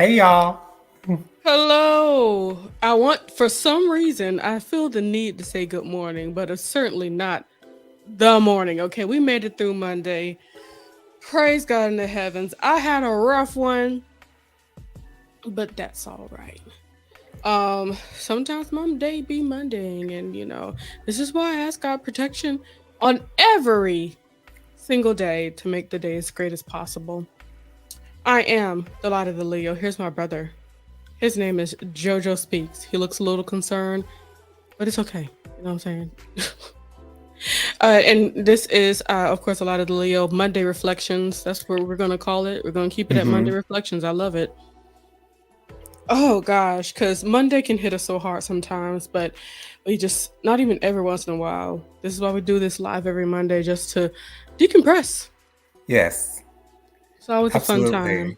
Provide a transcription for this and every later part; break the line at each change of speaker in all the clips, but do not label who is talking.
Hey y'all.
Hello. For some reason, I feel the need to say good morning, but it's certainly not the morning. Okay, we made it through Monday. Praise God in the heavens. I had a rough one, but that's all right. Sometimes my day be Mondaying, and this is why I ask God protection on every single day to make the day as great as possible. I am the light of the Leo. Here's my brother. His name is Jojo Speaks. He looks a little concerned, but it's okay. You know what I'm saying? And this is, of course, a lot of the Leo Monday reflections. That's what we're going to call it. We're going to keep it at Monday
Hmm.
reflections. I love it. Oh gosh, because Monday can hit us so hard sometimes, but we just, not even every once in a while. This is why we do this live every Monday, just to decompress.
Yes,
It's always a fun time.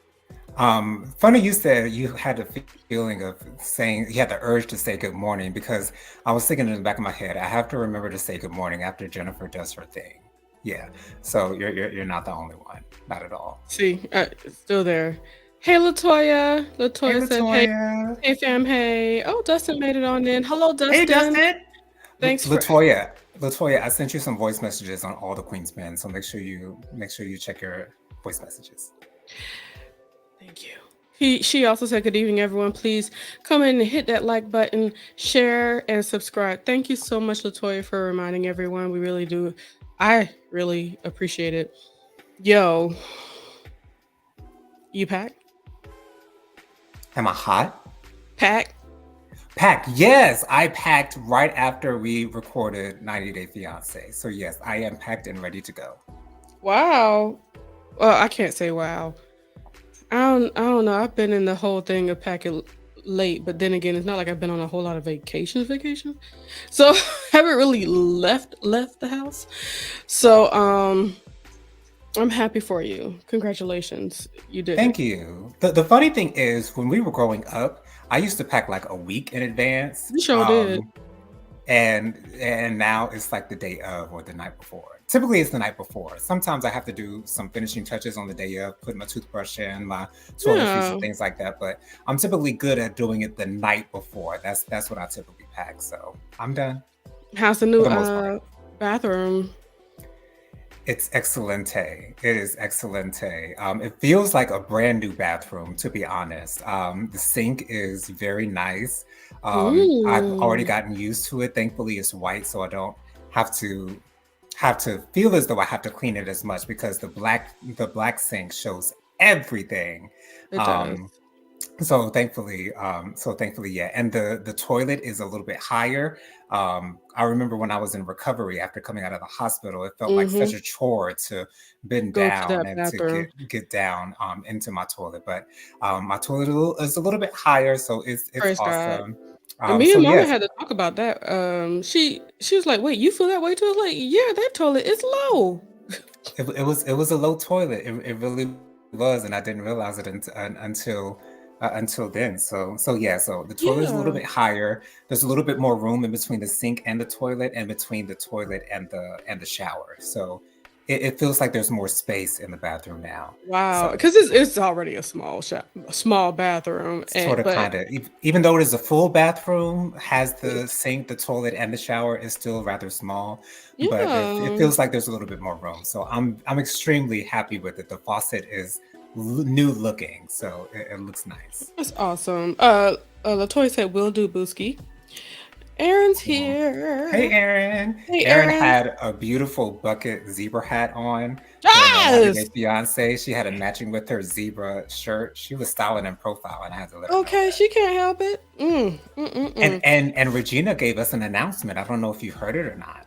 absolutely. Funny you said you had the feeling of saying you had the urge to say good morning because I was thinking in the back of my head, I have to remember to say good morning after Jennifer does her thing. Yeah. So you're not the only one. Not at all.
See, it's still there. Hey, Latoya.
Hey
Latoya said, hey,
Latoya.
hey, fam, hey. Oh, Dustin made it on in. Hello,
Hey
Dustin.
Dustin.
Thanks for.
Latoya, I sent you some voice messages on all the Queen's men, so make sure you check your voice messages.
Thank you. She also said, good evening, everyone. Please come in and hit that like button, share, and subscribe. Thank you so much, Latoya, for reminding everyone. We really do. I really appreciate it. Yo, you pack?
Am I hot?
Pack?
Packed. Yes, I packed right after we recorded 90 Day Fiance. So yes, I am packed and ready to go.
Wow. Well, I can't say wow. I don't know. I've been in the whole thing of packing late, but then again, it's not like I've been on a whole lot of vacation. So I haven't really left the house. So I'm happy for you. Congratulations. You did it.
Thank you. The funny thing is, when we were growing up, I used to pack like a week in advance.
You sure did.
And now it's like the day of or the night before. Typically it's the night before. Sometimes I have to do some finishing touches on the day of, put my toothbrush in, my toiletries
Yeah.
and things like that. But I'm typically good at doing it the night before. That's what I typically pack. So I'm done
How's the
for
new
the most part.
bathroom?
It's excelente. It is excelente. It feels like a brand new bathroom, to be honest. The sink is very nice. I've already
Ooh.
gotten used to it. Thankfully, it's white, so I don't have to feel as though I have to clean it as much because the black sink shows everything.
It does.
Um, so thankfully, yeah. And the toilet is a little bit higher. I remember when I was in recovery after coming out of the hospital, it felt like such
Mm-hmm.
a chore to bend
Go to
down
that
and to
bathroom.
get down into my toilet. But my toilet is a little bit higher, so it's
Praise God.
awesome.
And me
So
and Mama
yes,
had to talk about that. She was like, "Wait, you feel that way too?" I was like, "Yeah, that toilet is low."
it was a low toilet. It really was, and I didn't realize it until then. So yeah. So the toilet is a little
Yeah.
bit higher. There's a little bit more room in between the sink and the toilet, and between the toilet and the shower. So it feels like there's more space in the bathroom now.
Wow,
So
because it's already a small bathroom,
sort of
but
kind of even though it is a full bathroom, has the
it's
sink, the toilet, and the shower is still rather small, but it
yeah,
feels like there's a little bit more room. So I'm extremely happy with it. The faucet is new looking, so it looks nice.
that's awesome. Latoya said, "Will do, Booski." Aaron's
Cool. Hey,
here.
Erin.
Hey,
Erin
Aaron.
had a beautiful bucket zebra hat on during our 90 Day
Yes.
Fiance. She had a matching with her zebra shirt. She was styling in profile, and I had to let her know
Okay,
that.
she can't help it.
And
Mm.
and and Regina gave us an announcement. I don't know if you heard it or not.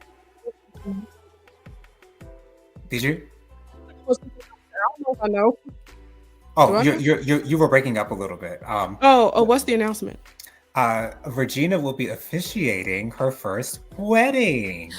Did you?
I don't know if I know. Do
Oh,
I know?
you were breaking up a little bit.
Oh, what's the announcement?
Regina will be officiating her first wedding,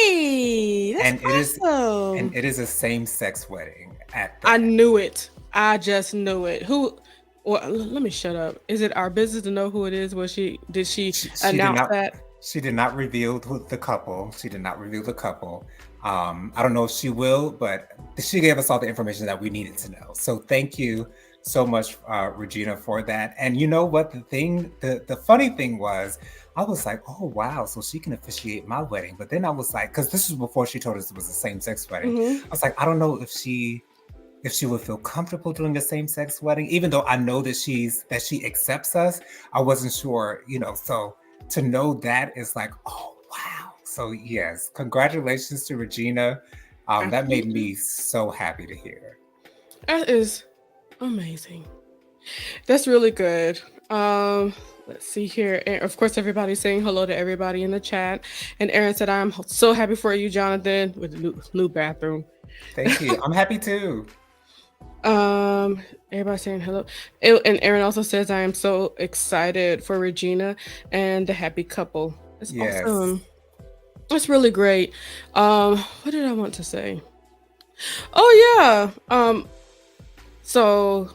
Yay! That's
and it is and
awesome.
it is a same-sex wedding at
I
that.
knew it. I just knew it. Who? Well, let me shut up. Is it our business to know who it is? Was she? Did she
She did
announce
not
that?
she did not reveal the couple. She did not reveal the couple. I don't know if she will, but she gave us all the information that we needed to know. So thank you so much, Regina, for that. And you know what? The funny thing was, I was like, oh wow, so she can officiate my wedding. But then I was like, because this was before she told us it was a same-sex wedding.
Hmm.
I was like, I don't know if she would feel comfortable doing a same-sex wedding, even though I know that she accepts us. I wasn't sure, so to know that is like, oh wow. So yes, congratulations to Regina. That made
Absolutely.
me so happy to hear.
That is amazing. That's really good. Let's see here. And of course, everybody's saying hello to everybody in the chat. And Aaron said, "I'm so happy for you, Jonathan, with the new bathroom."
Thank you. I'm happy too.
Um, Everybody saying hello. And Aaron also says, "I am so excited for Regina and the happy couple." It's
Yes.
awesome. It's really great. What did I want to say? Oh yeah. So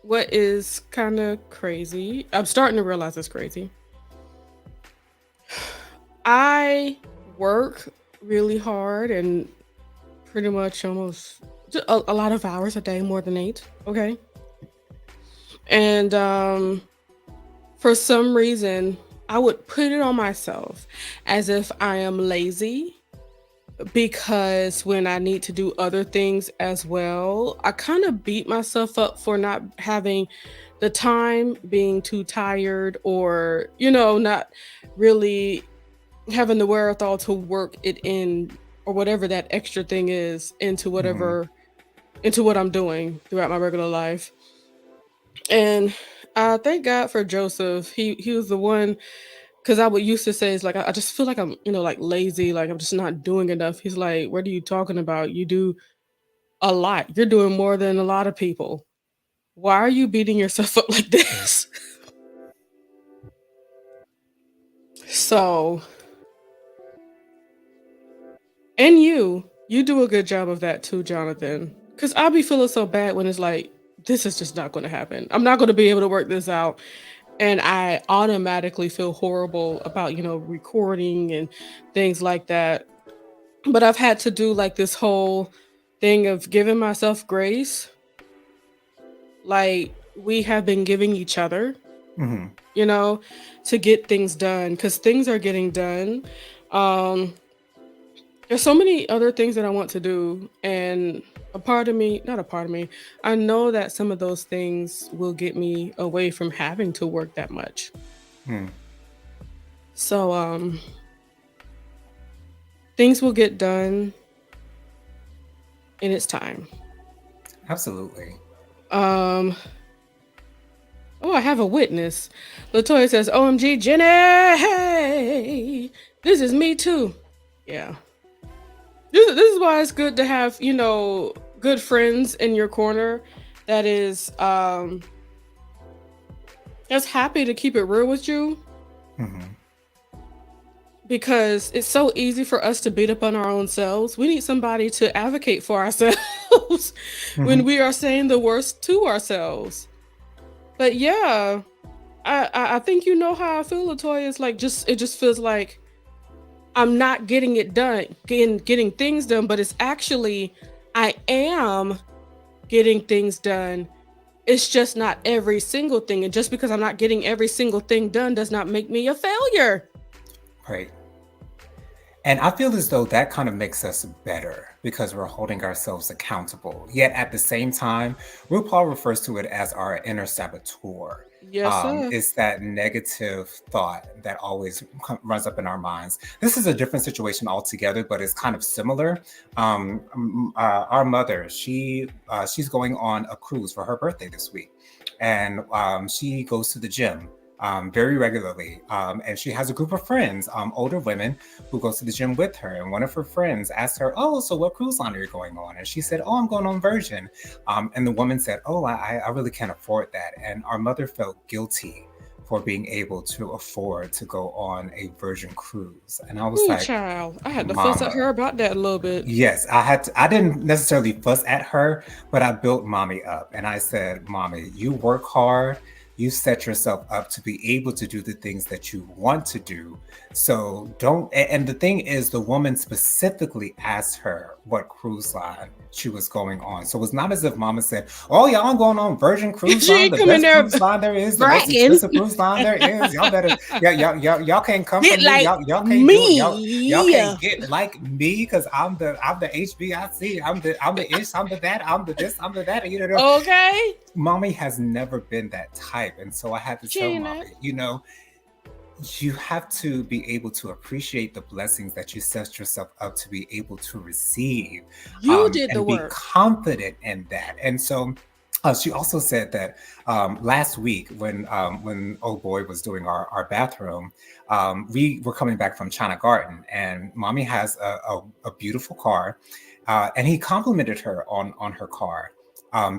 what is kind of crazy? I'm starting to realize it's crazy. I work really hard and pretty much almost a lot of hours a day, more than 8. Okay. And for some reason, I would put it on myself as if I am lazy because when I need to do other things as well, I kind of beat myself up for not having the time, being too tired, or, not really having the wherewithal to work it in, or whatever that extra thing is,
Hmm.
into what I'm doing throughout my regular life. And thank God for Joseph. He was the one, because I would used to say, it's like I just feel like I'm, like lazy, like I'm just not doing enough. He's like, what are you talking about? You do a lot. You're doing more than a lot of people. Why are you beating yourself up like this? So, and you do a good job of that too, Jonathan. Because I'll be feeling so bad when it's like, this is just not going to happen. I'm not going to be able to work this out. And I automatically feel horrible about, recording and things like that. But I've had to do like this whole thing of giving myself grace, like we have been giving each other,
Hmm.
you know, to get things done, because things are getting done. Um, there's so many other things that I want to do, and a part of me, not a part of me, I know that some of those things will get me away from having to work that much.
Hmm.
So, things will get done in its time.
Absolutely.
Um, oh, I have a witness. Latoya says, "OMG, Jenny, hey, this is me too." Yeah, this is why it's good to have, good friends in your corner. That is, that's happy to keep it real with you,
Hmm.
because it's so easy for us to beat up on our own selves. We need somebody to advocate for ourselves when
Hmm.
we are saying the worst to ourselves. But yeah, I think you know how I feel, Latoya. It's like, it just feels like I'm not getting it done, getting things done, but it's actually I am getting things done. It's just not every single thing. And just because I'm not getting every single thing done does not make me a failure.
Right. And I feel as though that kind of makes us better because we're holding ourselves accountable. Yet at the same time, RuPaul refers to it as our inner saboteur.
Yes, sir.
It's that negative thought that always runs up in our minds. This is a different situation altogether, but it's kind of similar. Our mother, she's going on a cruise for her birthday this week, and she goes to the gym very regularly. And she has a group of friends, older women, who goes to the gym with her. And one of her friends asked her, "Oh, so what cruise line are you going on?" And she said, "Oh, I'm going on Virgin." And the woman said, "Oh, I really can't afford that." And our mother felt guilty for being able to afford to go on a Virgin cruise. And I was
Ooh,
like,
child. I had to fuss at
Mama,
her about that a little bit.
yes, I didn't necessarily fuss at her, but I built mommy up and I said, Mommy, you work hard, you set yourself up to be able to do the things that you want to do. So don't, and the thing is, the woman specifically asked her what cruise line she was going on. So it's not as if mama said, "Oh, y'all, I'm going on Virgin Cruise
She
Line,
ain't
the
coming
best
there
cruise line there is, the most
bragging.
expensive cruise line there is. Y'all better, y'all can't come for
Get
me.
like
Y'all can't do it. Y'all
me.
can't get like me because I'm the HBIC. I'm the ish. I'm the that. I'm the this. I'm the that. You know,
Okay.
mommy has never been that type, and so I had to
She
tell
ain't
mommy,
that.
you have to be able to appreciate the blessings that you set yourself up to be able to receive,
You did the
and be
work.
confident in that. And so she also said that last week when old boy was doing our bathroom, we were coming back from China Garden, and mommy has a beautiful car, and he complimented her on her car.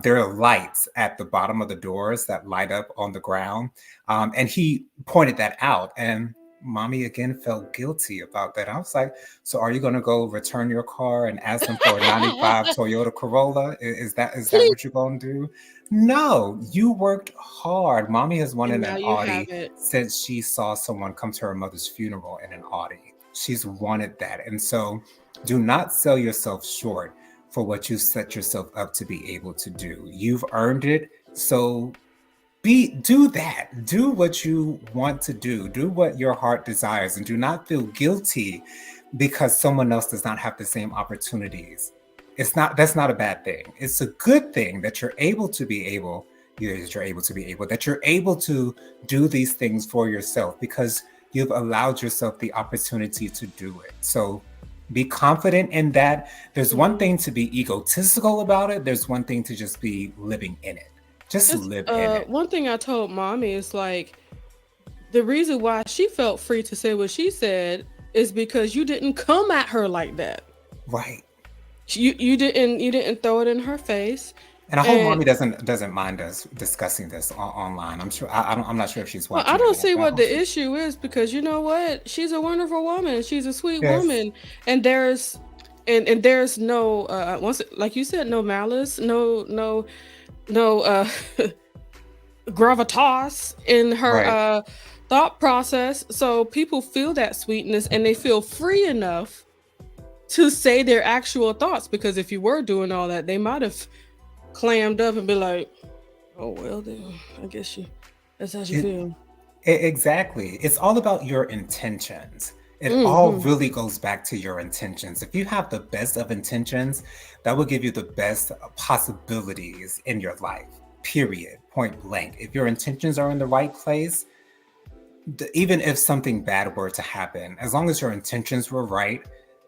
There are lights at the bottom of the doors that light up on the ground, and he pointed that out. And mommy again felt guilty about that. I was like, "So are you going to go return your car and ask them for a '95 Toyota Corolla? Is that
Please.
what you're going to do?" No, you worked hard. Mommy has
And
wanted
now
an
you have
Audi
it.
since she saw someone come to her mother's funeral in an Audi. She's wanted that. And so do not sell yourself short for what you set yourself up to be able to do. You've earned it. So do that. Do what you want to do. Do what your heart desires, and do not feel guilty because someone else does not have the same opportunities. That's not a bad thing. It's a good thing that you're able to be able that you're able to be able that you're able to do these things for yourself because you've allowed yourself the opportunity to do it. So be confident in that. There's one
Mhm.
thing to be egotistical about it. There's one thing to just be living in it. Just
Just
live in it.
one thing I told mommy is like the reason why she felt free to say what she said is because you didn't come at her like that.
Right.
You didn't throw it in her face.
And I hope
And
mommy doesn't mind us discussing this online. I'm sure. I'm not sure if she's
well, I
watching it
don't
yet,
see
but I
what
hope
the
she.
issue is because you know what? She's a wonderful woman. She's a sweet
Yes.
woman, and there's no once like you said, no malice, no gravitas in her
Right.
thought process. So people feel that sweetness and they feel free enough to say their actual thoughts because if you were doing all that, they might have clammed up and be like, "Oh well, then I guess you that's how you
It,
feel."
exactly. It's all about your intentions. It all
Hmm.
really goes back to your intentions. If you have the best of intentions, that will give you the best possibilities in your life. Period. Point blank. If your intentions are in the right place, even if something bad were to happen, as long as your intentions were right,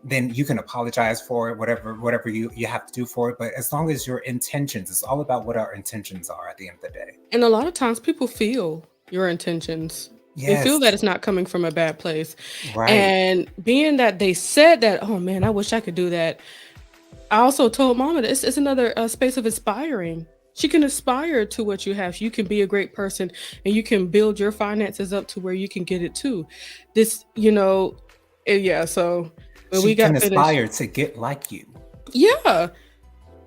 then you can apologize for it, whatever you have to do for it. But as long as your intentions, it's all about what our intentions are at the end of the day.
And a lot of times people feel your intentions. They feel that
Yes,
it's not coming from a bad place.
right.
And being that they said that, oh man, I wish I could do that. I also told mama that it's another space of inspiring. She can aspire to what you have. You can be a great person and you can build your finances up to where you can get it too. This, yeah. So when
She
we
can
got finished,
aspire to get like you.
yeah.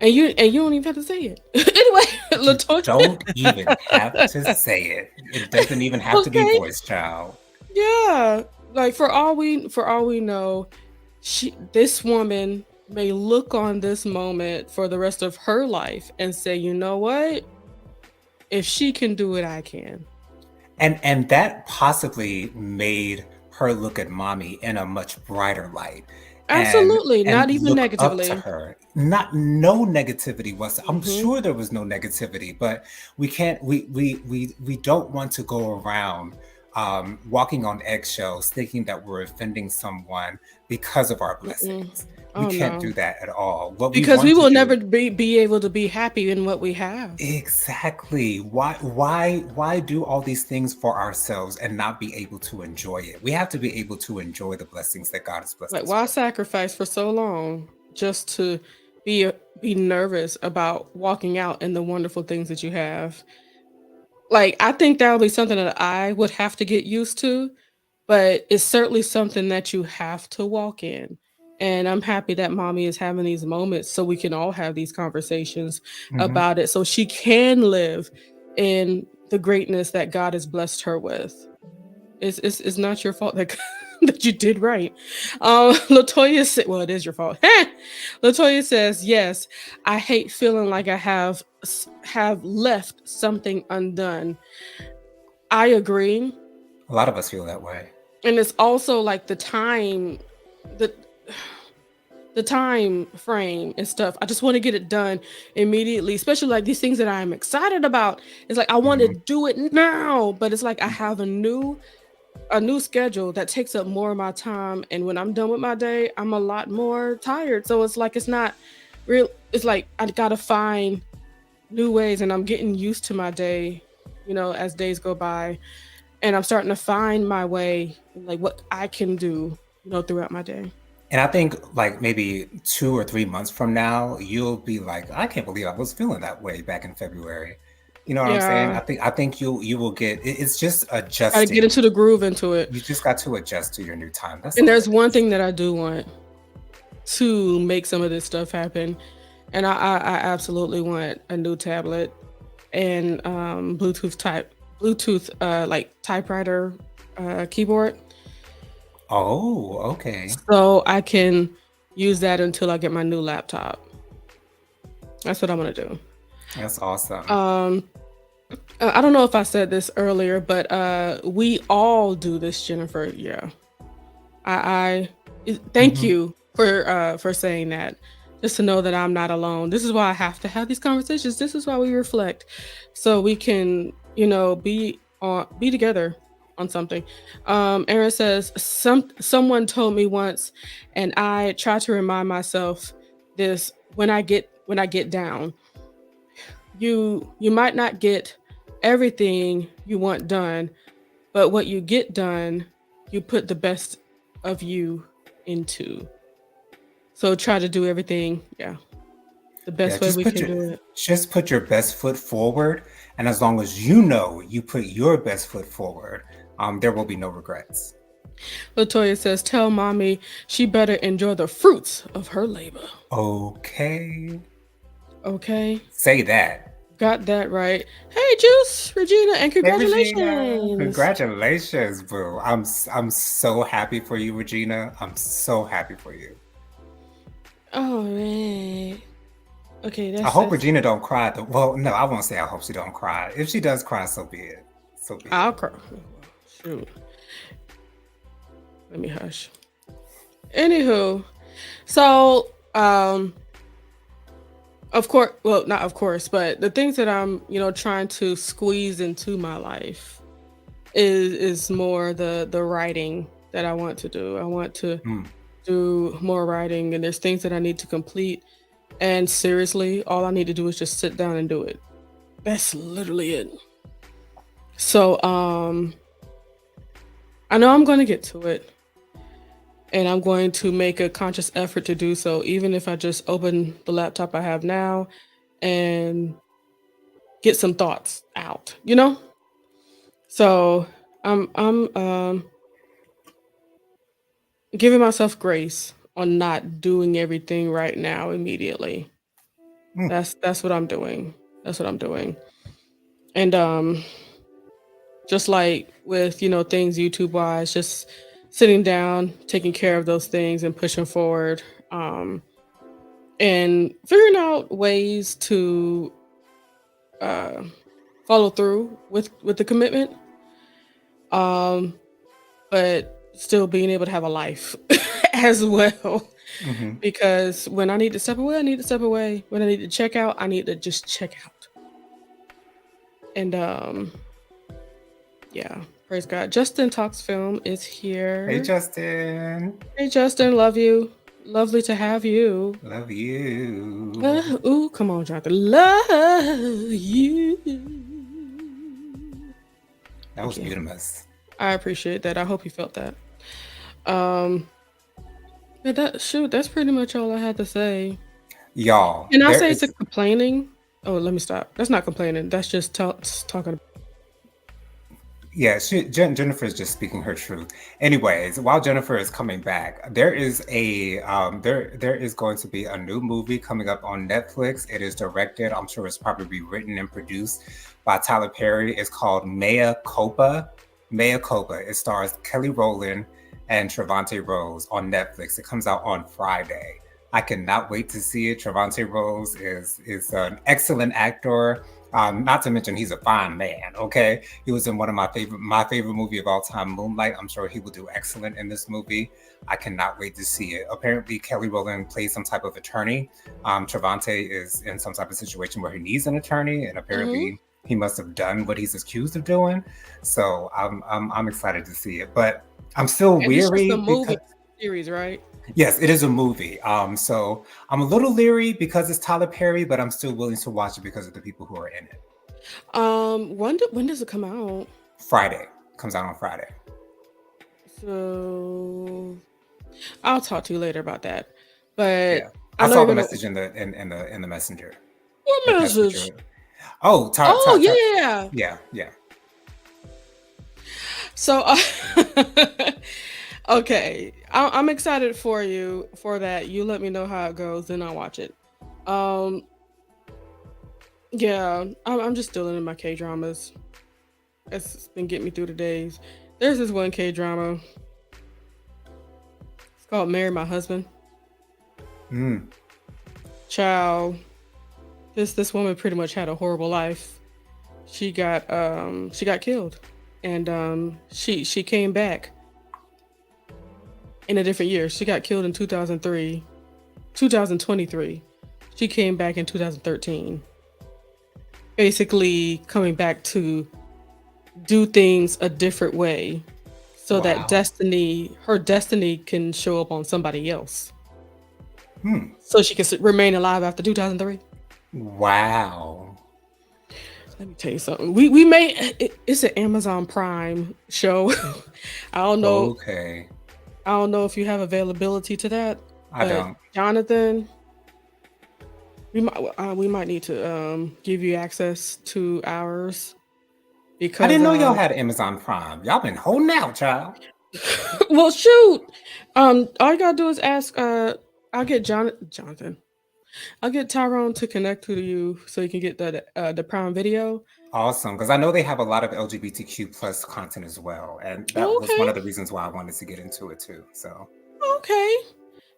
And you don't even have to say it. Anyway,
You
Latoya.
don't even have to say it. It doesn't even have to be
Okay.
voice, child.
Yeah. Like for all we know, this woman may look on this moment for the rest of her life and say, "You know what? If she can do it, I can."
And that possibly made her look at mommy in a much brighter light, and
Absolutely,
and
not even
look up to
negatively.
her. Not no negativity was. I'm
Mhm.
sure there was no negativity, but we can't. We don't want to go around walking on eggshells, thinking that we're offending someone because of our
Mm-mm.
blessings. We
Oh
can't do
no.
that at all. What we
Because we
want to
will never
do.
be able to be happy in what we have.
Exactly. Why do all these things for ourselves and not be able to enjoy it? We have to be able to enjoy the blessings that God has blessed
Like
us
why
with.
sacrifice for so long just to be nervous about walking out in the wonderful things that you have? Like, I think that would be something that I would have to get used to, but it's certainly something that you have to walk in. And I'm happy that mommy is having these moments so we can all have these conversations
Mhm.
about it so she can live in the greatness that God has blessed her with. It's not your fault that that you did right. Latoya said, "Well, it is your fault." Latoya says, "Yes, I hate feeling like I have left something undone." I agree,
A lot of us feel that way.
and it's also like the the time frame and stuff. I just want to get it done immediately, especially like these things that I'm excited about. It's like I want to
Mhm.
do it now, but it's like I have a new schedule that takes up more of my time, and when I'm done with my day, I'm a lot more tired. So it's like it's not real. It's like I gotta find new ways, and I'm getting used to my day, as days go by, and I'm starting to find my way, like what I can do, throughout my day.
And I think like maybe 2 or 3 months from now, you'll be like, I can't believe I was feeling that way back in February. You know what I'm saying?
Yeah,
I think you will get it's just
gotta get
adjusting.
into the groove into it.
You just got to adjust to your new time. That's
And
all
there's
it
one
is.
thing that I do want to make some of this stuff happen, and I absolutely want a new tablet and Bluetooth like typewriter keyboard,
Oh, okay.
so I can use that until I get my new laptop. That's what I'm gonna do.
That's awesome.
Um, I don't know if I said this earlier, but we all do this, Jennifer. Yeah, thank
Hmm.
you for saying that. Just to know that I'm not alone. This is why I have to have these conversations. This is why we reflect, so we can, be together on something. Aaron says someone told me once, and I try to remind myself this when I get down. You might not get everything you want done, but what you get done, you put the best of you into. So try to do everything, yeah, the
Yeah,
best way we can do it.
just put your best foot forward, and as long as you know you put your best foot forward, there will be no regrets.
Latoya says, "Tell mommy she better enjoy the fruits of her labor."
Okay,
Okay,
say that.
got that right. Hey, Juice, Regina, and
Hey, Regina.
congratulations.
Congratulations, boo. I'm so happy for you, Regina. I'm so happy for you.
All right. Okay,
I
that's
hope
that's.
Regina don't cry. Well, no, I won't say I hope she don't cry. If she does cry, so be it. So be
I'll
it.
cry. Shoot, let me hush. Anywho, so of course, well, not of course, but the things that I'm, trying to squeeze into my life is more the writing that I want to do. I want to
Mm.
do more writing, and there's things that I need to complete. And seriously, all I need to do is just sit down and do it. That's literally it. So, I know I'm going to get to it, and I'm going to make a conscious effort to do so, even if I just open the laptop I have now and get some thoughts out, So I'm giving myself grace on not doing everything right now immediately.
Mm.
That's what I'm doing. That's what I'm doing. And just like with, things YouTube wise, just sitting down, taking care of those things and pushing forward. Um and figuring out ways to uh follow through with the commitment, um but still being able to have a life as well.
Hmm.
Because when I need to step away, I need to step away. When I need to check out, I need to just check out. And yeah, praise God. Justin Talks Film is
Hey,
here.
Justin.
Hey Justin, love you. Lovely to have you.
Love you.
Ooh, come on, Jonathan. Love you.
That
Thank
was
you.
beautiful.
I appreciate that. I hope you felt that. Um, but that's pretty much all I had to say.
Y'all,
And I
there
say it's a
is
complaining. Oh, let me stop. That's not complaining. That's just talking.
Yeah, Jennifer is just speaking her truth. Anyways, while Jennifer is coming back, there is going to be a new movie coming up on Netflix. It is directed, I'm sure it's probably written and produced by Tyler Perry. It's called Mea Culpa. Mea Culpa. It stars Kelly Rowland and Trevante Rose on Netflix. It comes out on Friday. I cannot wait to see it. Trevante Rose is an excellent actor. Not to mention he's a fine man. Okay, he was in one of my favorite movie of all time, Moonlight. I'm sure he will do excellent in this movie. I cannot wait to see it. Apparently, Kelly Rowland plays some type of attorney. Trevante is in some type of situation where he needs an attorney, and
Hmm.
apparently he must have done what he's accused of doing. So I'm excited to see it, but I'm still
And it's just
weary
a movie
because
series, right?
yes, it is a movie. So I'm a little leery because it's Tyler Perry, but I'm still willing to watch it because of the people who are in it.
When does it come out?
Friday comes out on Friday.
So I'll talk to you later about that. But
Yeah,
I
I
know
saw
you're
the
gonna.
message in the messenger.
What
If that's what
message?
you're. Oh,
Oh yeah, yeah, yeah.
yeah, yeah.
So, okay, I'm excited for you for that. You let me know how it goes, then I'll watch it. Um, yeah, I'm just still in my K dramas. It's been getting me through the days. There's this one K drama. It's called "Marry My Husband."
Mm.
Child, this woman pretty much had a horrible life. She got killed, and she came back in a different year. She got killed in 2003, 2023. She came back in 2013, basically coming back to do things a different way so that
Wow.
her destiny can show up on somebody else.
Hmm.
So she can remain alive after 2003.
Wow.
Let me tell you something. We made it's an Amazon Prime show. I don't know.
Okay.
I don't know if you have availability to that,
I
but
don't.
Jonathan, we might need to give you access to ours
I
because
didn't know y'all had Amazon Prime. Y'all been holding out, child.
well shoot, all you gotta do is ask. I'll get Jonathan. I'll get Tyrone to connect to you so you can get the Prime Video.
Awesome, because I know they have a lot of LGBTQ plus content as well, and that was
Okay,
one of the reasons why I wanted to get into it too. So,
okay.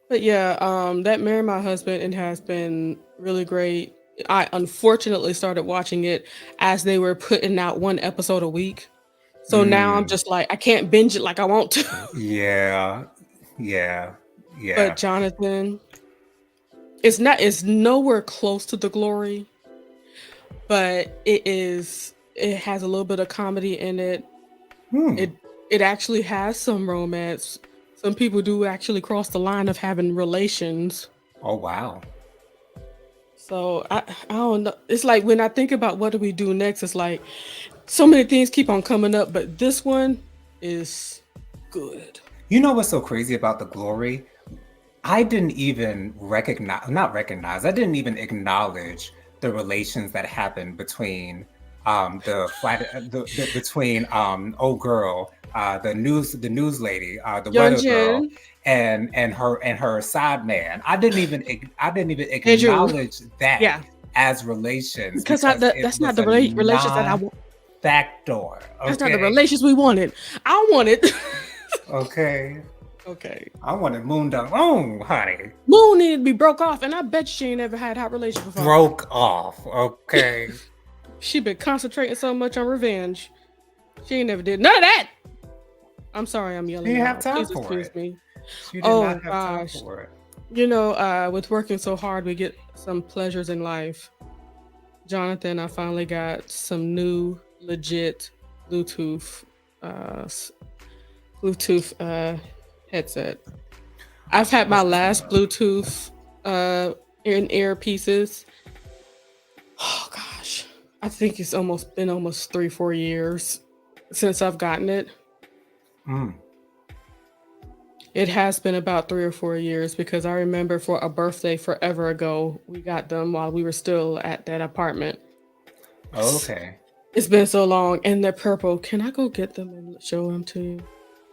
But yeah, that Marry My Husband, it has been really great. I unfortunately started watching it as they were putting out one episode a week. So now I'm
mm,
just like I can't binge it like I want to.
yeah, yeah,
But
yeah.
Jonathan, it's nowhere close to the glory, but it has a little bit of comedy in it.
Hmm.
It actually has some romance. Some people do actually cross the line of having relations.
Oh wow.
So I don't know. It's like when I think about what do we do next, it's like so many things keep on coming up, but this one is good.
You know what's so crazy about the glory? I didn't even not recognize, I didn't even acknowledge the relations that happened between the flat between old girl, the news lady, the weather girl,
Yunjin,
and her side man. I didn't even
Andrew,
acknowledge that
yeah,
as relations
because
because it
that's not
was
the
a
relations that I want.
non-factor.
That's not the
Okay.
relations we wanted. I wanted.
Okay.
Okay,
I wanted Moon Dog. Oh, honey.
Moon needed to be broke off, and I bet she ain't ever had hot relations before.
Broke off. Okay.
She been concentrating so much on revenge. She ain't never did none of that. I'm sorry, I'm
She
yelling,
didn't have
y'all.
time
Please
for
excuse
it.
me.
She did
Oh
not have time
gosh.
for it.
With working so hard, we get some pleasures in life. Jonathan, I finally got some new legit Bluetooth, uh, s- Bluetooth headset. I've had my
That's what's
last
up.
Bluetooth in ear pieces. Oh gosh, I think it's almost been almost 3 4 years since I've gotten it.
Mm.
It has been about 3 or 4 years because I remember for a birthday forever ago, we got them while we were still at that apartment.
Okay.
It's been so long, and they're purple. Can I go get them and show them to you?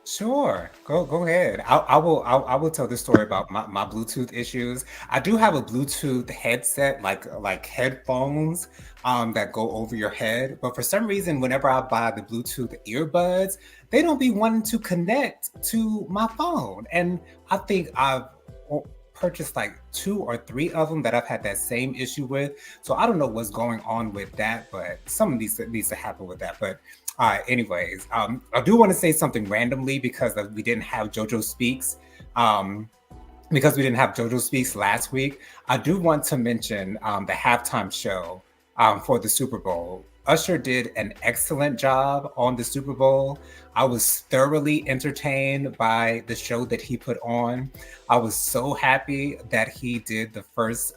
Sure, go ahead. I will tell this story about my Bluetooth issues. I do have a Bluetooth headset, like headphones, that go over your head. But for some reason, whenever I buy the Bluetooth earbuds, they don't be wanting to connect to my phone. And I think I've purchased like two or three of them that I've had that same issue with. So I don't know what's going on with that, but something needs to happen with that. But anyways, I do want to say something randomly because we didn't have JoJo Speaks. Um, because we didn't have JoJo Speaks last week, I do want to mention the halftime show for the Super Bowl. Usher did an excellent job on the Super Bowl. I was thoroughly entertained by the show that he put on. I was so happy that he did the first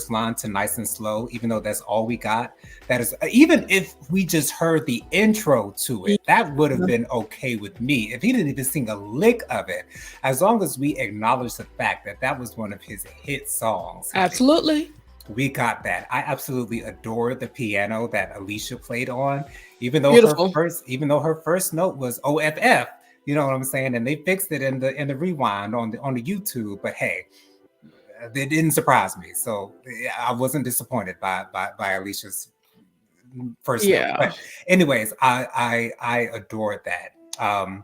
line to "Nice and Slow," even though that's all we got. That is, even if we just heard the intro to
Yeah,
it, that would have been okay with me. If he didn't even sing a lick of it, as long as we acknowledge the fact that that was one of his hit songs, honey,
absolutely.
we got that. I absolutely adore the piano that Alicia played on,
Beautiful.
even though her first note was OFF. You know what I'm saying? And they fixed it in the rewind on the YouTube. But hey, it didn't surprise me. So yeah, I wasn't disappointed by Alicia's first note.
Yeah.
But anyways, I adored that.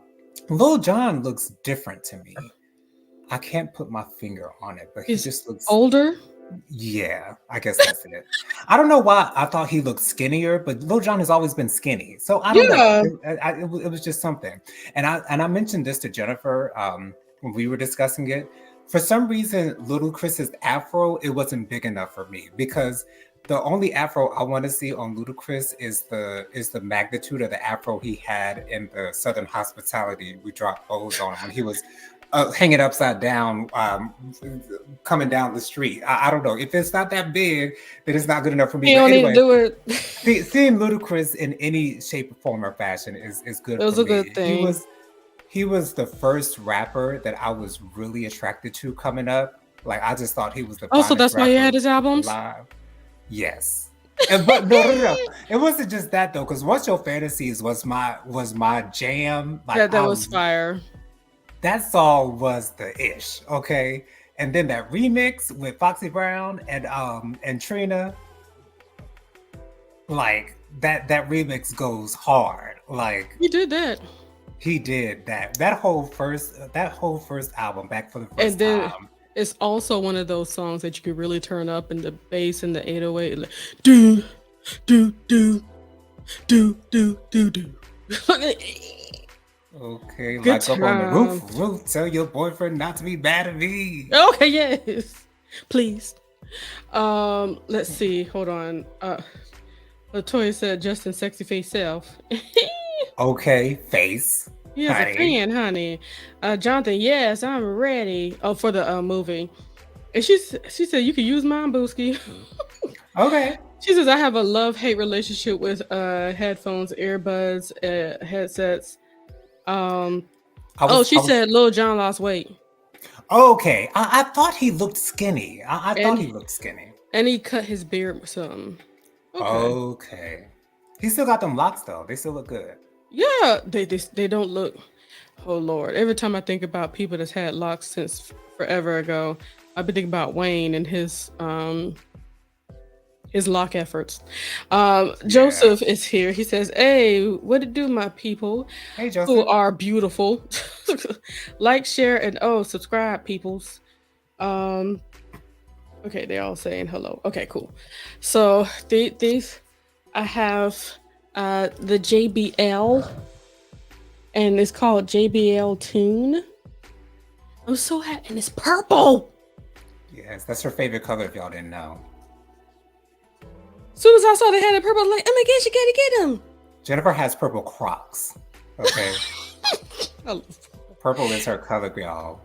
Lil Jon looks different to me. I can't put my finger on it, but he
He's
just looks.
older.
Yeah, I guess that's it. I don't know why I thought he looked skinnier, but Lil Jon has always been skinny, so I don't know.
Yeah.
It was just something. And I mentioned this to Jennifer when we were discussing it. For some reason, Little Chris's afro it wasn't big enough for me because the only afro I want to see on Ludacris is the magnitude of the afro he had in the Southern Hospitality we dropped O's on when he was hanging upside down, coming down the street. I don't know if it's not that big, then it's not good enough for me.
You
But
don't need to
anyway,
do it.
seeing Ludacris in any shape, form, or fashion is
It
good for
was a good
me. He
thing.
was he was the first rapper that I was really attracted to coming up. Like I just thought he was the
Also,
finest
that's why he had
rapper
his albums.
alive. Yes. But no, no, no, no. It wasn't just that though, because "What's Your Fantasies" was my jam. Like
That was fire.
that song was the ish, okay? And then that remix with Foxy Brown and Trina, like that remix goes hard. Like
He did that.
he did that. That whole first album back for the
And
first
then
time.
it's also one of those songs that you can really turn up and the bass and the 808 like do do do do.
Okay,
Good
like up on the roof,
times.
roof, tell your boyfriend not to be mad at me.
Okay, yes. Please. Let's see. Hold on. Latoya said Justin sexy face self.
Okay, face,
He has a
honey.
fan, honey. Jonathan, yes, I'm ready. Oh, for the movie. And she said you can use mine, Booski.
Okay.
She says I have a love-hate relationship with headphones, earbuds, headsets. Um
I
oh,
was
she
I was
said Lil Jon lost weight.
okay. I thought he looked skinny. I thought
And
he looked skinny.
and he cut his beard with something. Okay.
Okay. He still got them locks though. They still look good.
Yeah, they don't look. Oh Lord! Every time I think about people that's had locks since forever ago, I've been thinking about Wayne and his lock efforts.
Yeah.
Joseph is here. He says, "Hey, what to do, my people
Hey,
who
Joseph.
are beautiful? Like, share, and subscribe, peoples." Um, okay, they're all saying hello. Okay, cool. So these I have the JBL, and it's called JBL Tune. I'm so happy, and it's purple.
Yes, that's her favorite color. If y'all didn't know,
As soon as I saw they had it purple, I was like, oh my gosh, you gotta get them.
Jennifer has purple Crocs. Okay,
Oh,
purple is her color, y'all.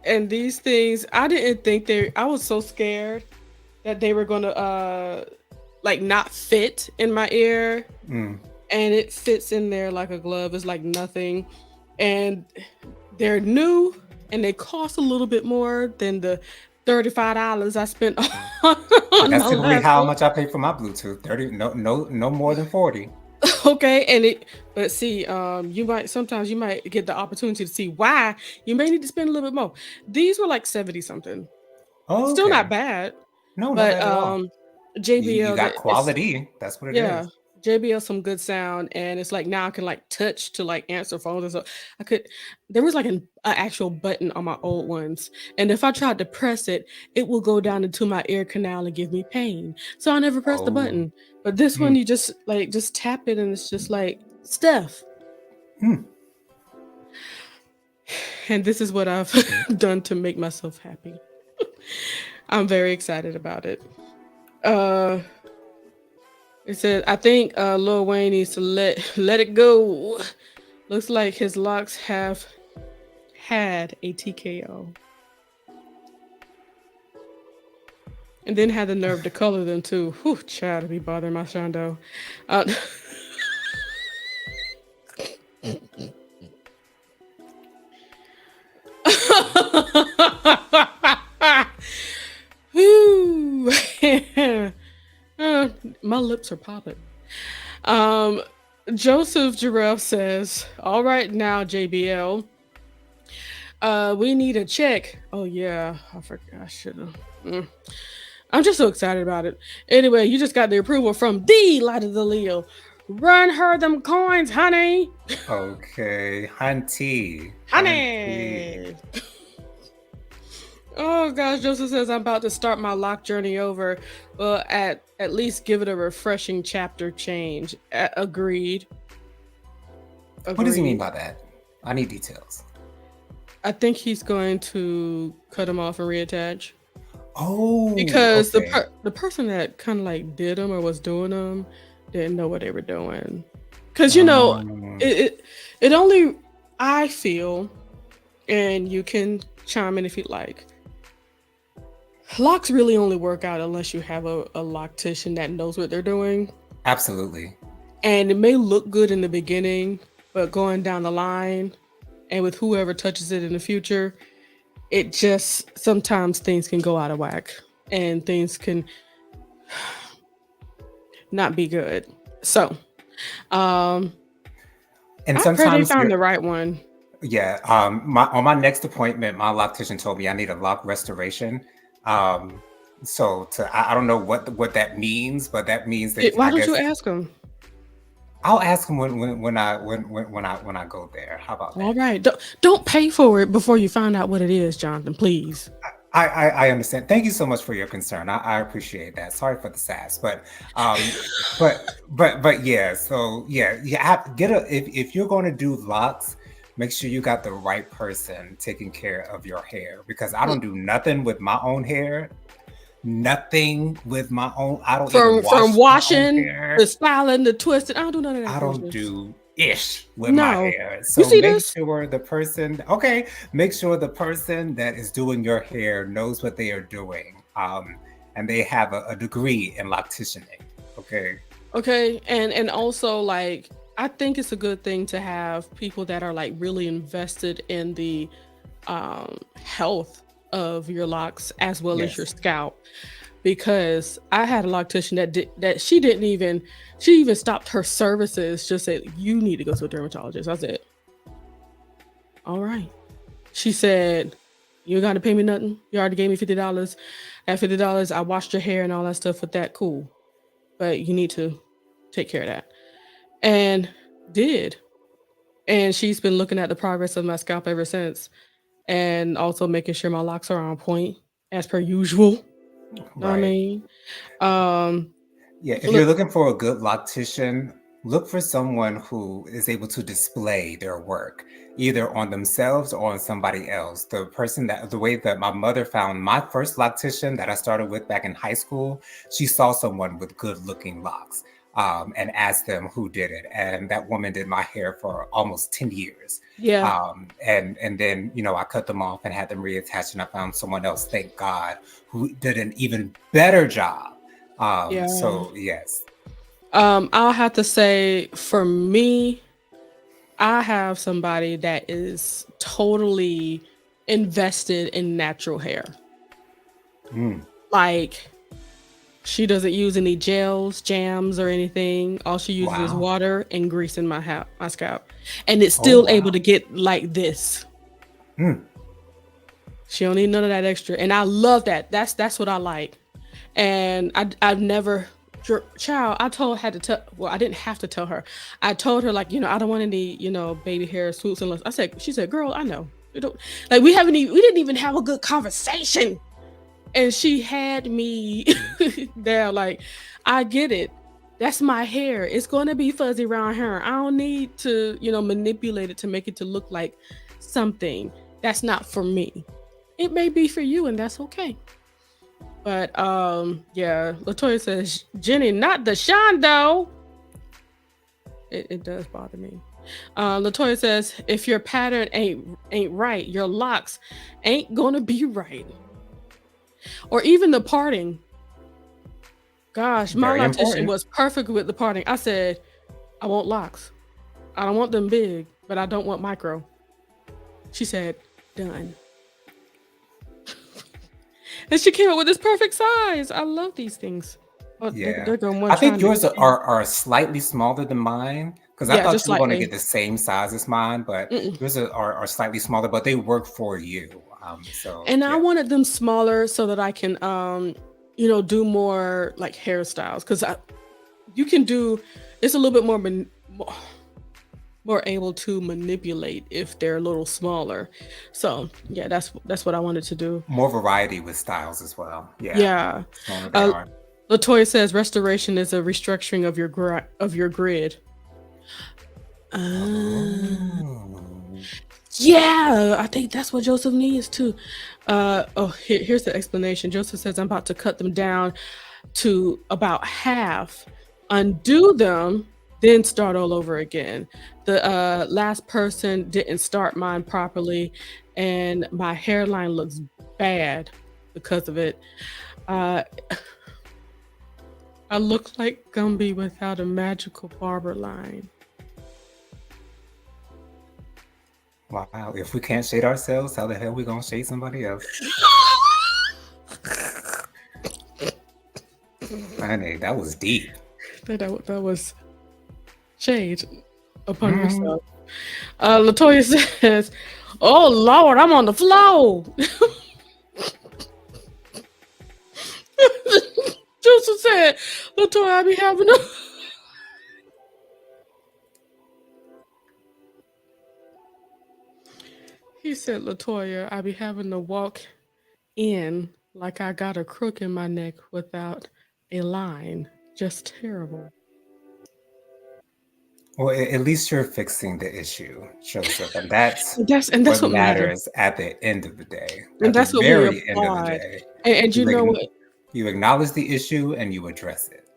and these things, I didn't think I was so scared that they were gonna like not fit in my ear,
Mm.
and it fits in there like a glove. It's like nothing, and they're new, and they cost a little bit more than the $35 I spent on
That's
my
typically
last
how
one.
much I pay for my Bluetooth. 30, no more than 40.
Okay, and but see, you might sometimes you might get the opportunity to see why you may need to spend a little bit more. These were like 70 something.
Oh,
Still not
okay.
bad,
No, not
but
bad at all. You
JBL
got
that it's
quality. That's what it
yeah,
is.
JBL some good sound, and it's like now I can like touch to like answer phones and so I could. There was like a actual button on my old ones, and if I tried to press it, it will go down into my ear canal and give me pain. So I never pressed the
Oh.
button. But this one,
Mm,
you just tap it, and it's just like stuff.
mm.
And this is what I've done to make myself happy. I'm very excited about it. Uh, it says I think Lil Wayne needs to let it go. Looks like his locks have had a TKO, and then had the nerve to color them too. Whew, child, to be bothering my Shondo. Uh, Whew. Uh, my lips are popping. Um, Joseph Jarrell says, "All right now, JBL, we need a check." Oh yeah, I forgot. I should have. I'm just so excited about it. Anyway, you just got the approval from the Light of the Leo. Run her them coins, honey.
Okay. Hunty. Hunty.
Honey. Oh gosh, Joseph says I'm about to start my lock journey over. Well, at least give it a refreshing chapter change. Agreed.
What does he mean
Agreed.
by that? I need details.
I think he's going to cut him off and reattach
Oh,
because
okay.
the person that kind of like did them or was doing them didn't know what they were doing. Because
Um,
it it only I feel, and you can chime in if you like. Locks really only work out unless you have a loctician that knows what they're doing.
absolutely.
And it may look good in the beginning, but going down the line and with whoever touches it in the future, it just sometimes things can go out of whack and things can not be good. So, um,
And
I pray they
sometimes
found
you're,
the right one.
yeah. My on my next appointment, my loctician told me I need a lock restoration. Um, so I don't know what that means, but that means that
Why
I
don't you
guess
ask them?
I'll ask him when I go there. How about
All
that?
right, don't pay for it before you find out what it is, Jonathan. Please.
I understand. Thank you so much for your concern. I appreciate that. Sorry for the sass, um, but yeah. So yeah, you have get a if you're going to do locks, make sure you got the right person taking care of your hair because I don't do nothing with my own hair. Nothing with my own. I don't even
From
wash my own
washing, the
hair.
styling, the twisting. I don't do none of that
I don't
foolishness.
do ish with my
No.
hair.
You
So
see
make
this?
sure the person, okay, make sure the person that is doing your hair knows what they are doing. And they have a degree in locticianing. Okay.
Okay. And also like I think it's a good thing to have people that are like really invested in the health of your locks as well as your
Yes.
scalp. Because I had a loctician that did that she even stopped her services, just said, "You need to go to a dermatologist." I said, "All right." She said, "You got to pay me nothing. You already gave me $50. At $50, I washed your hair and all that stuff with that. Cool, but you need to take care of that." And did. And she's been looking at the progress of my scalp ever since, and also making sure my locks are on point as per usual. Know what I
Right.
mean? Um,
Yeah, if you're
look,
looking for a good loctician, look for someone who is able to display their work either on themselves or on somebody else. The way that my mother found my first loctician that I started with back in high school, she saw someone with good looking locks and asked them who did it. And that woman did my hair for almost 10 years.
yeah,
And then, I cut them off and had them reattached and I found someone else, thank God, who did an even better job.
yeah.
So yes.
I'll have to say for me, I have somebody that is totally invested in natural hair.
Mm,
Like She doesn't use any gels, jams, or anything. All she uses is
Wow.
water and grease in my scalp, and it's
Oh
still able
wow.
to get like this.
Mm.
She don't need none of that extra, and I love that. That's what I like. And I've never, child. I told had to tell. Well, I didn't have to tell her. I told her like, I don't want any, baby hair swoops unless I said. She said, "Girl, I know. We don't like. We didn't even have a good conversation." And she had me there. Like, I get it. That's my hair. It's going to be fuzzy around here. I don't need to, manipulate it to make it to look like something that's not for me. It may be for you, and that's okay. But yeah, Latoya says, Jenny, not the Shondo. It does bother me. Latoya says, if your pattern ain't right, your locks ain't gonna be right. Or even the parting. Gosh, my
Very
loctician
important.
was perfect with the parting. I said, I want locks. I don't want them big, but I don't want micro. She said, done. And she came up with this perfect size. I love these things. Oh,
Yeah.
they're going
I think
trying to
yours
expand.
are slightly smaller than mine because I
Yeah,
thought
just
you were going to
slightly.
get the same size as mine, but
Mm-mm.
yours are slightly smaller, but they work for you. So
And I
yeah.
wanted them smaller so that I can, do more like hairstyles because you can do. It's a little bit more able to manipulate if they're a little smaller. So yeah, that's what I wanted to do.
More variety with styles as well. Yeah.
Yeah.
Smaller they
Uh,
are.
Latoya says restoration is a restructuring of your grid. Uh,
Oh.
yeah, I think that's what Joseph needs too. Here's the explanation. Joseph says I'm about to cut them down to about half, undo them, then start all over again. The last person didn't start mine properly, and my hairline looks bad because of it. Uh, I look like Gumby without a magical barber line.
Wow. If we can't shade ourselves, how the hell we gonna shade somebody else? Honey, that was deep.
That was shade upon
Mhm.
yourself. Latoya says, "Oh Lord, I'm on the floor." Joseph said, "Latoya, I be having a." He said, "Latoya, I be having to walk in like I got a crook in my neck without a line. Just terrible."
Well, at least you're fixing the issue, Joseph, and that's
And that's
what
what matters.
matters at the end of the day.
And
At the
that's what we
very end of the
applaud.
day,
And you
you
know
ac-
what?
you acknowledge the issue and you address it.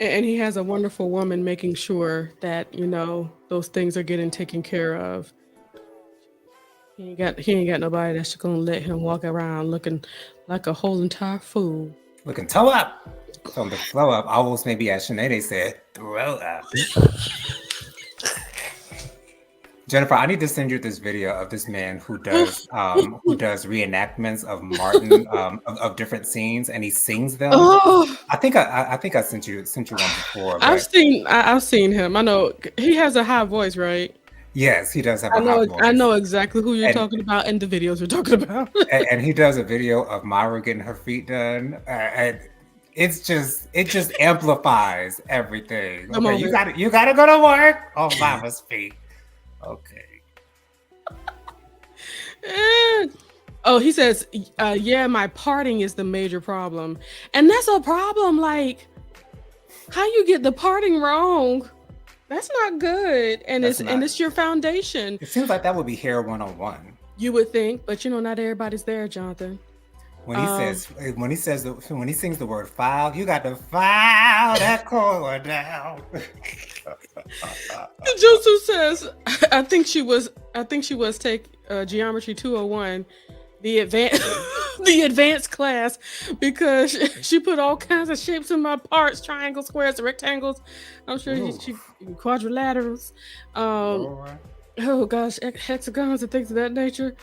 And he has a wonderful woman making sure that those things are getting taken care of. He ain't got nobody that's gonna let him walk around looking like a whole entire fool.
Looking toe up from the flow up, almost maybe as Sinead said, throw up. Jennifer, I need to send you this video of this man who does reenactments of Martin of different scenes, and he sings them.
Oh,
I think I sent you one before, but
I've seen him. I know he has a high voice, right?
yes, he does have
I
a hot
know I
voice,
know exactly who you're
and
talking about and the videos you're talking about.
and he does a video of Myra getting her feet done, and it just amplifies everything.
The
Okay,
moment.
you gotta go to work on Mama's feet. Okay.
Eh. Oh, he says, yeah, my parting is the major problem. And that's a problem. Like, how you get the parting wrong? That's not good. And
That's not.
it's your foundation.
It seems like that would be hair 101.
You would think, but not everybody's there, Jonathan.
When
Um,
he sings the word file, you got to file that cord down.
Joseph says, I think she was take Geometry 201, the advanced the advanced class, because she put all kinds of shapes in my parts, triangles, squares, rectangles. I'm sure she
Oof,
quadrilaterals.
Lord.
Oh gosh, hexagons and things of that nature.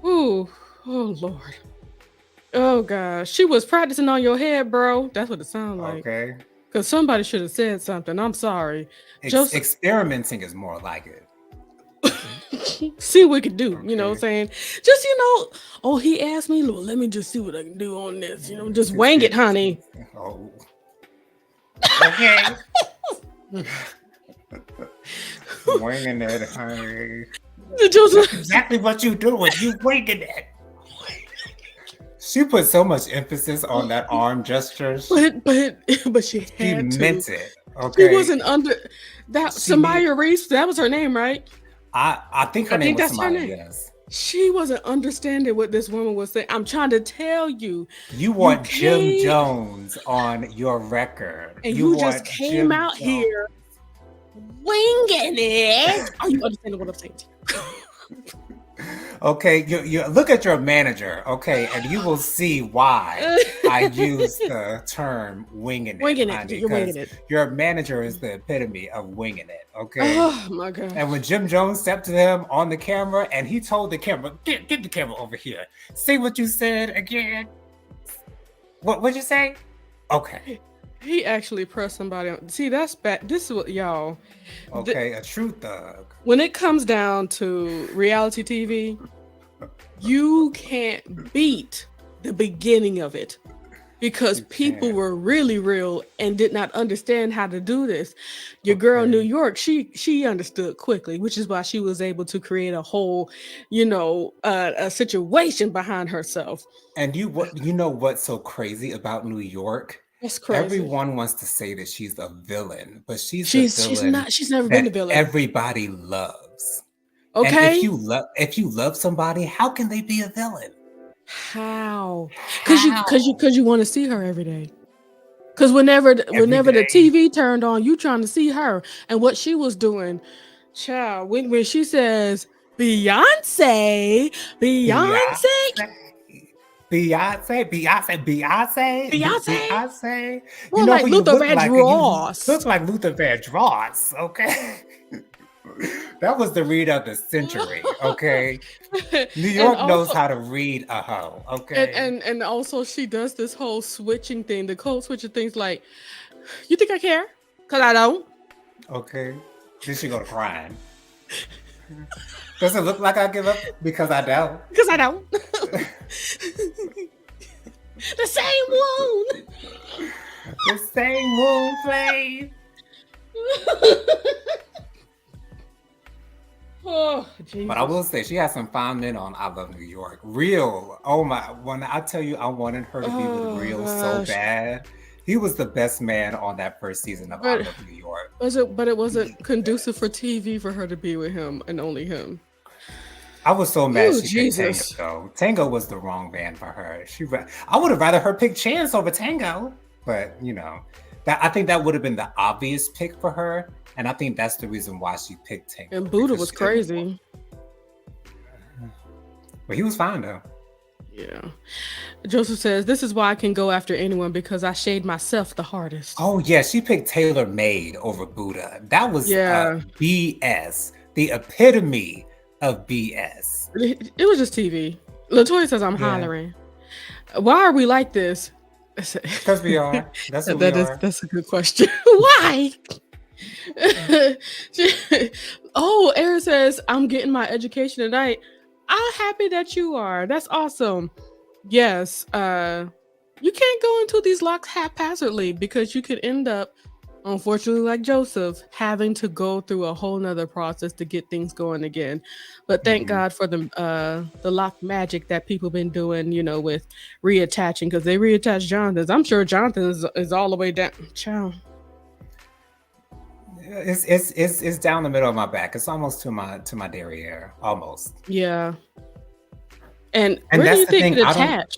Ooh, oh Lord. Oh gosh, she was practicing on your head, bro. That's what it sounded like.
Okay.
Cause somebody should have said something. I'm sorry, Joseph.
Experimenting is more like it.
See what we could do. You know what I'm
Okay.
saying? Just oh, he asked me. Well, let me just see what I can do on this. Just wang it, honey.
Oh. Okay. Winging it, honey. That's
Joseph.
exactly what you doing. You winging it. She put so much emphasis on that arm gestures.
But she
She
had to.
meant it.
She
Okay.
wasn't under that.
She need,
Samaya Reese. That was her name, right?
I think her
I
name
think
was
that's her
Samaya,
name.
yes.
She wasn't understanding what this woman was saying. I'm trying to tell you.
You want Jim Jones on your record.
And you just
want
came
Jim
out
Jones.
here winging it. Are you understanding what I'm saying?
Okay, you look at your manager, okay, and you will see why I use the term winging it.
Winging it.
Honey,
You're winging it.
your manager is the epitome of winging it, okay?
Oh my god.
And when Jim Jones stepped to him on the camera and he told the camera, get the camera over here. Say what you said again. What'd you say? Okay.
He actually pressed somebody on. See, that's bad. This is what y'all.
Okay, a true thug.
When it comes down to reality TV, you can't beat the beginning of it because people were really real and did not understand how to do this. Your girl New York, she understood quickly, which is why she was able to create a whole, a situation behind herself.
And you know what's so crazy about New York?
That's crazy.
Everyone wants to say that she's a villain, but she's the
she's
villain.
not. She's never been a villain.
Everybody loves.
Okay.
And if you love somebody, how can they be a villain?
How? Because you want to see her every day. Because whenever the TV turned on, you trying to see her and what she was doing. Child, when she says Beyonce. Well, like Luther Vandross.
Looks like Luther Vandross, okay? That was the read of the century, okay? New York knows how to read a hoe, okay?
And also she does this whole switching thing, the code switching things like, you think I care? Because I don't.
Okay. Then she go to crying. Does it look like I give up? Because I don't.
Because I don't. The same wound.
The same wound played.
Oh, Jesus.
But I will say she has some fine men on I Love New York. Real. Oh my, when I tell you I wanted her to be with Real so bad. He was the best man on that first season of I Love New York.
But it wasn't conducive for TV for her to be with him and only him.
I was so mad she picked Tango though. Tango was the wrong band for her. I would have rather her pick Chance over Tango. But I think that would have been the obvious pick for her. And I think that's the reason why she picked Tango.
And Buddha was crazy.
But he was fine though.
Yeah. Joseph says, this is why I can go after anyone because I shade myself the hardest.
Oh yeah, she picked Taylor Made over Buddha. That was BS. The epitome of BS.
It was just TV. Latoya says I'm hollering. Why are we like this?
Because we are. That's what we are.
That's a good question. Why? Aaron says, I'm getting my education tonight. I'm happy that you are. That's awesome. Yes. You can't go into these locks haphazardly because you could end up, unfortunately, like Joseph, having to go through a whole nother process to get things going again. But thank God for the lock magic that people been doing, with reattaching, because they reattach Jonathan's. I'm sure Jonathan is all the way down. Ciao.
It's down the middle of my back. It's almost to my derriere, almost.
Yeah. And where do you think it attached?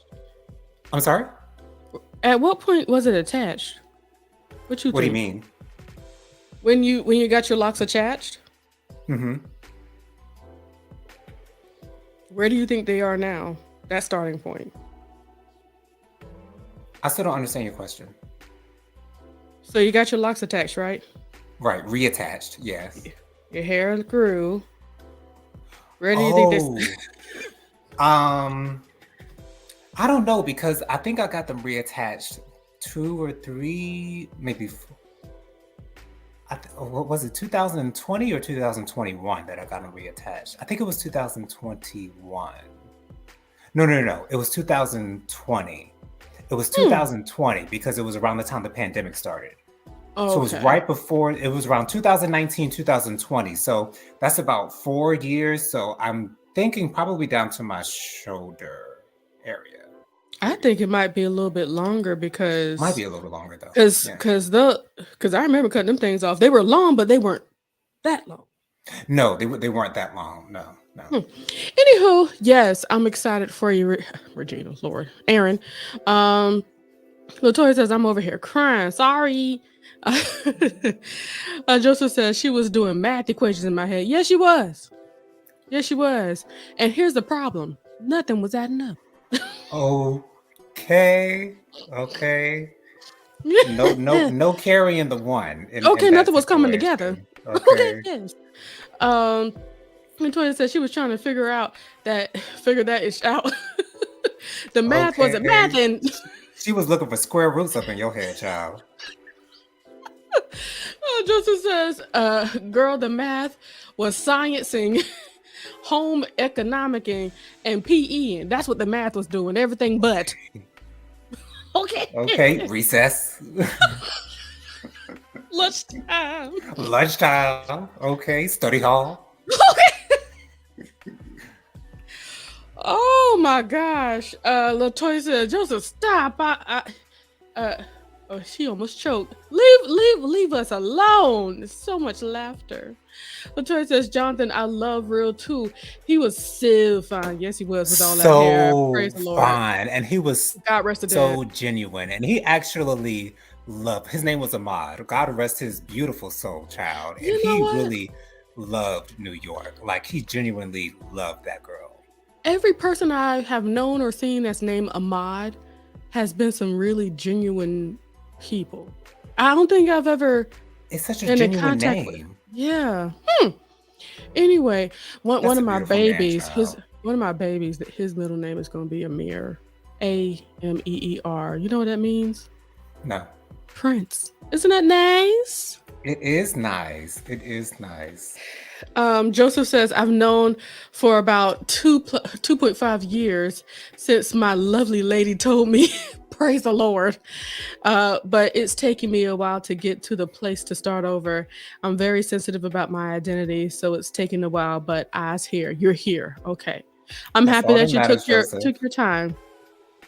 I'm sorry?
At what point was it attached? What do you
mean?
When you got your locks attached?
Mm-hmm.
Where do you think they are now? That starting point.
I still don't understand your question.
So you got your locks attached, right?
Right, reattached, yes.
Your hair grew. Where do you think this?
I I don't know because I think I got them reattached 2 or 3, maybe. What was it, 2020 or 2021 that I got them reattached? I think it was 2021. No. It was 2020. It was
Hmm.
2020 because it was around the time the pandemic started. So it was
Okay.
right before, it was around 2019, 2020. So that's about 4 years. So I'm thinking probably down to my shoulder area,
I
maybe.
think it might be a little bit longer
Might
because
be a little bit longer though.
because
Yeah.
because the because I remember cutting them things off. They were long, but they weren't that long.
No, they weren't that long. No, no.
Hmm. Anywho, yes, I'm excited for you, Regina. Lord, Aaron. Latoya says I'm over here crying. Sorry. Joseph says she was doing math equations in my head. Yes, she was. Yes, she was. And here's the problem: nothing was adding up.
Okay. Okay. No carrying the one in
Okay,
that
nothing was coming together.
situation.
Okay,
Okay.
yes. Um, Latoya said she was trying to figure that ish out. The math wasn't
Okay.
mathing.
She was looking for square roots up in your head, child.
Joseph says, girl, the math was sciencing, home economicing, and PE. That's what the math was doing. Everything but. Okay.
Okay. Recess.
Lunchtime.
Lunchtime. Okay. Study hall.
Okay. Oh my gosh. Latoya said, Joseph, stop. Oh, she almost choked. Leave us alone. So much laughter. Latoya says, Jonathan, I love Real too. He was so fine. Yes, he was with all that hair.
So
Praise the Lord.
fine. And he was
God rest the dead.
so genuine. And he actually loved, his name was Ahmad. God rest his beautiful soul, child. And
You know
he
what?
really loved New York. Like he genuinely loved that girl.
Every person I have known or seen that's named Ahmad has been some really genuine people. I don't think I've ever
It's such a
been in
genuine
contact with.
name.
Yeah. Anyway, one
That's
one
a
of my
beautiful man,
babies,
child.
his middle name is going to be Amir. Ameer. You know what that means?
No,
Prince. Isn't that nice?
it is nice. It is nice.
Joseph says I've known for about 2.5 years since my lovely lady told me, praise the Lord. But it's taking me a while to get to the place to start over. I'm very sensitive about my identity, so it's taking a while. But I's here. You're here. Okay. I'm
That's
happy
all that
that you
matters, Joseph.
took your time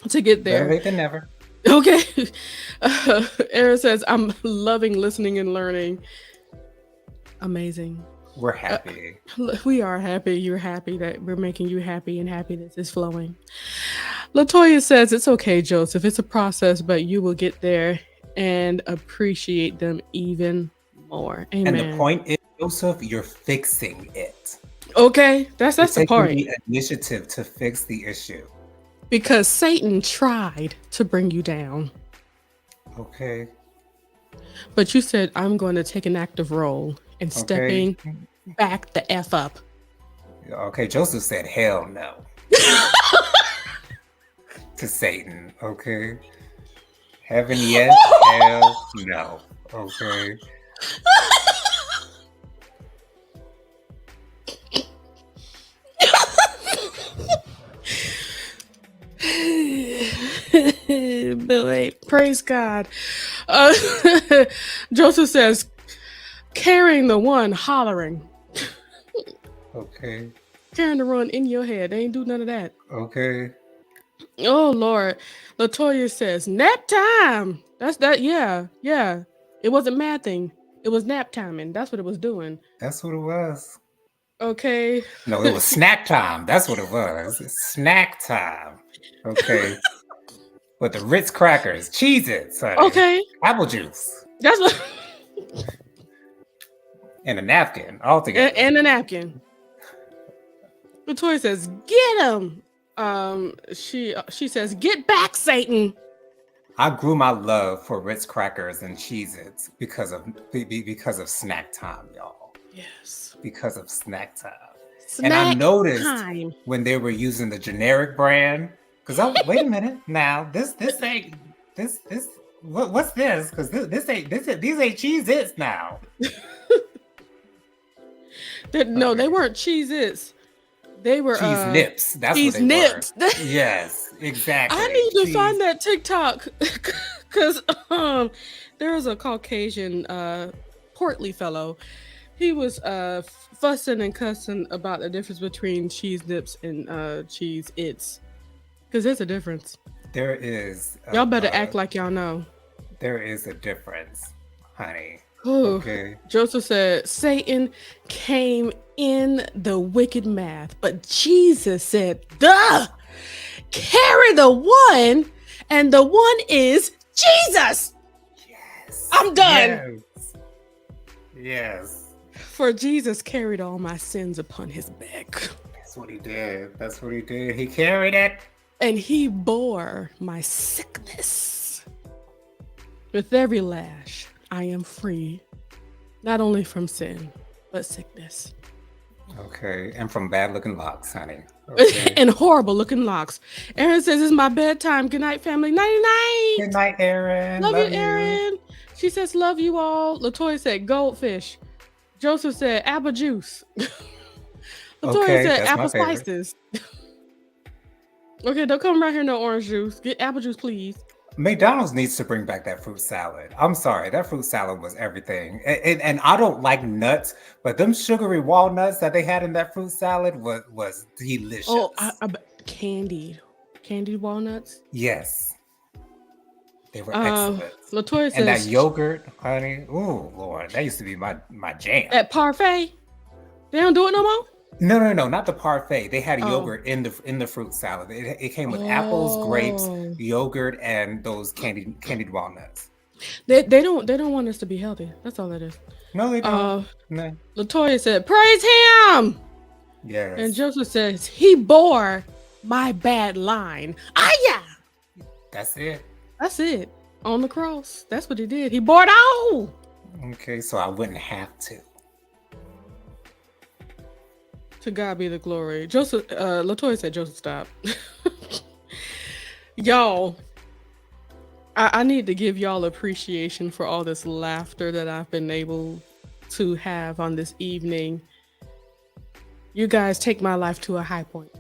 to get
Better
there.
late than never.
Okay. Aaron says I'm loving listening and learning. Amazing.
We're
Uh,
happy.
we are happy. You're happy that we're making you happy, and happiness is flowing. Latoya says it's okay, Joseph. It's a process, but you will get there and appreciate them even more.
And the
Amen.
point is, Joseph, you're fixing it.
Okay,
You're
that's the
taking
point.
the initiative to fix the issue.
Because Satan tried to bring you down,
Okay.
but you said I'm going to take an active role in
Okay.
stepping back the f up.
Okay. Joseph said, hell no to Satan. Okay. Heaven, yes. Hell, no. Okay.
Billy, praise God. Uh, Joseph says, carrying the one, hollering.
Okay.
Carrying the one in your head. They ain't do none of that.
Okay.
Oh, Lord. Latoya says, nap time. That's that. Yeah. Yeah. It wasn't mathing. It was nap timing. That's what it was doing.
That's what it was.
Okay.
No, it was snack time. That's what it was. It's snack time. Okay. With the Ritz crackers, Cheez-Its, honey.
Okay.
Apple juice.
That's what.
And a napkin all together.
And a napkin. Latoya says, get him. She says, get back, Satan.
I grew my love for Ritz crackers and Cheez-Its because of snack time, y'all.
Yes.
Because of snack time.
Snack
And I noticed
time.
when they were using the generic brand, Cause I wait a minute now. This ain't this what's this? Cause these ain't Cheez-Its now.
No, they
Okay.
weren't Cheez-Its. They were
Cheese nips. That's what
cheese
they were.
nips.
Yes,
I
exactly.
need to
Cheese.
find that TikTok because there was a Caucasian portly fellow. He was fussing and cussing about the difference between cheese nips and cheese its because there's a difference.
There is
Y'all better act like y'all know.
there is a difference, honey.
Ooh.
Okay.
Joseph said Satan came in the wicked math, but Jesus said, duh, carry the one, and the one is Jesus.
Yes.
I'm done.
Yes. Yes.
For Jesus carried all my sins upon his back,
That's what he did. That's what he did. He carried it.
and he bore my sickness. With every lash, I am free, not only from sin, but sickness.
Okay. And from bad looking locks, honey. Okay.
And horrible looking locks. Aaron says, it's my bedtime. Good night, family. Nighty night.
Good night, Aaron.
Love you, Aaron. She says, love you all. Latoya said, goldfish. Joseph said, apple juice. Latoya
Okay,
said,
that's my
apple
favorite.
slices. Okay, don't come right here, no orange juice. Get apple juice, please.
McDonald's needs to bring back that fruit salad. I'm sorry, that fruit salad was everything. And I don't like nuts, but them sugary walnuts that they had in that fruit salad was delicious.
Oh, candied walnuts.
Yes, they were
Uh,
excellent.
Latoya
And that
says,
yogurt, honey. Ooh, Lord, that used to be my jam.
at Parfait, they don't do it no more?
No, not the parfait. They had
Oh.
yogurt in the fruit salad. It came with apples, grapes,
Oh.
yogurt, and those candied walnuts.
They don't want us to be healthy. That's all it is.
No, they don't. No.
Latoya said, praise him.
Yes.
And Joseph says, he bore my bad line. Yeah.
That's it.
That's it. On the cross. That's what he did. He bore it all.
Okay, so I wouldn't have to.
To God be the glory. Joseph, Latoya said, Joseph, stop. Y'all, I need to give y'all appreciation for all this laughter that I've been able to have on this evening. You guys take my life to a high point.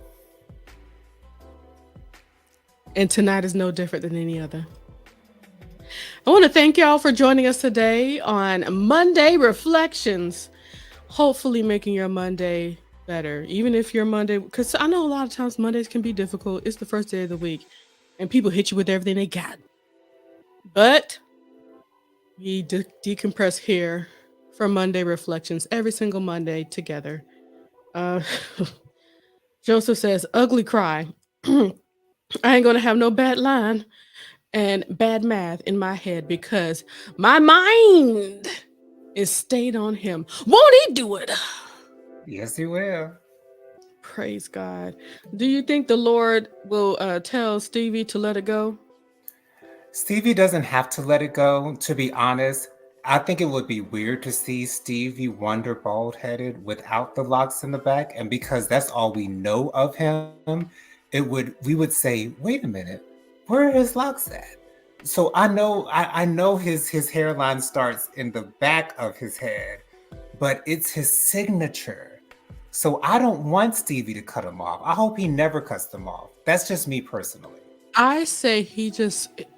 And tonight is no different than any other. I want to thank y'all for joining us today on Monday Reflections. Hopefully making your Monday better. Even if your Monday, because I know a lot of times Mondays can be difficult. It's the first day of the week and people hit you with everything they got. But we decompress here for Monday Reflections every single Monday together. Joseph says, ugly cry. I ain't gonna have no bad line and bad math in my head because my mind is stayed on him. Won't he do it?
Yes, he will.
Praise God. Do you think the Lord will tell Stevie to let it go?
Stevie doesn't have to let it go. To be honest, I think it would be weird to see Stevie Wonder bald-headed without the locks in the back, and because that's all we know of him, we would say, wait a minute, where are his locks at? So I know his hairline starts in the back of his head, but it's his signature. So I don't want Stevie to cut him off. I hope he never cuts them off. That's just me personally.
I say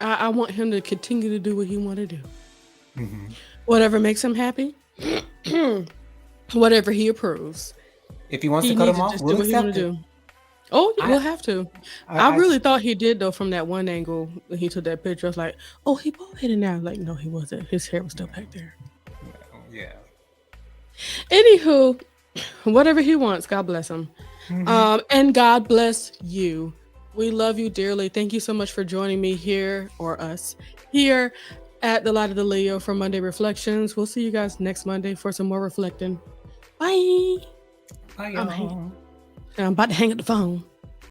I want him to continue to do what he want to do.
Mhm.
Whatever makes him happy, whatever he approves.
If he wants
He
to cut
needs
him
to
off,
just do
we'll
what he want
accept
to
it.
do. Oh,
I-
we'll have to. I really thought he did though from that one angle when he took that picture. I was like, oh, he bald-headed now. Like, no, he wasn't. His hair was still back there.
Yeah.
Anywho, whatever he wants, God bless him.
Mhm.
And God bless you. We love you dearly. Thank you so much for joining me here, or us, here at the Light of the Leo for Monday Reflections. We'll see you guys next Monday for some more reflecting. Bye.
Bye,
I'm
y'all.
I'm about to hang up the phone.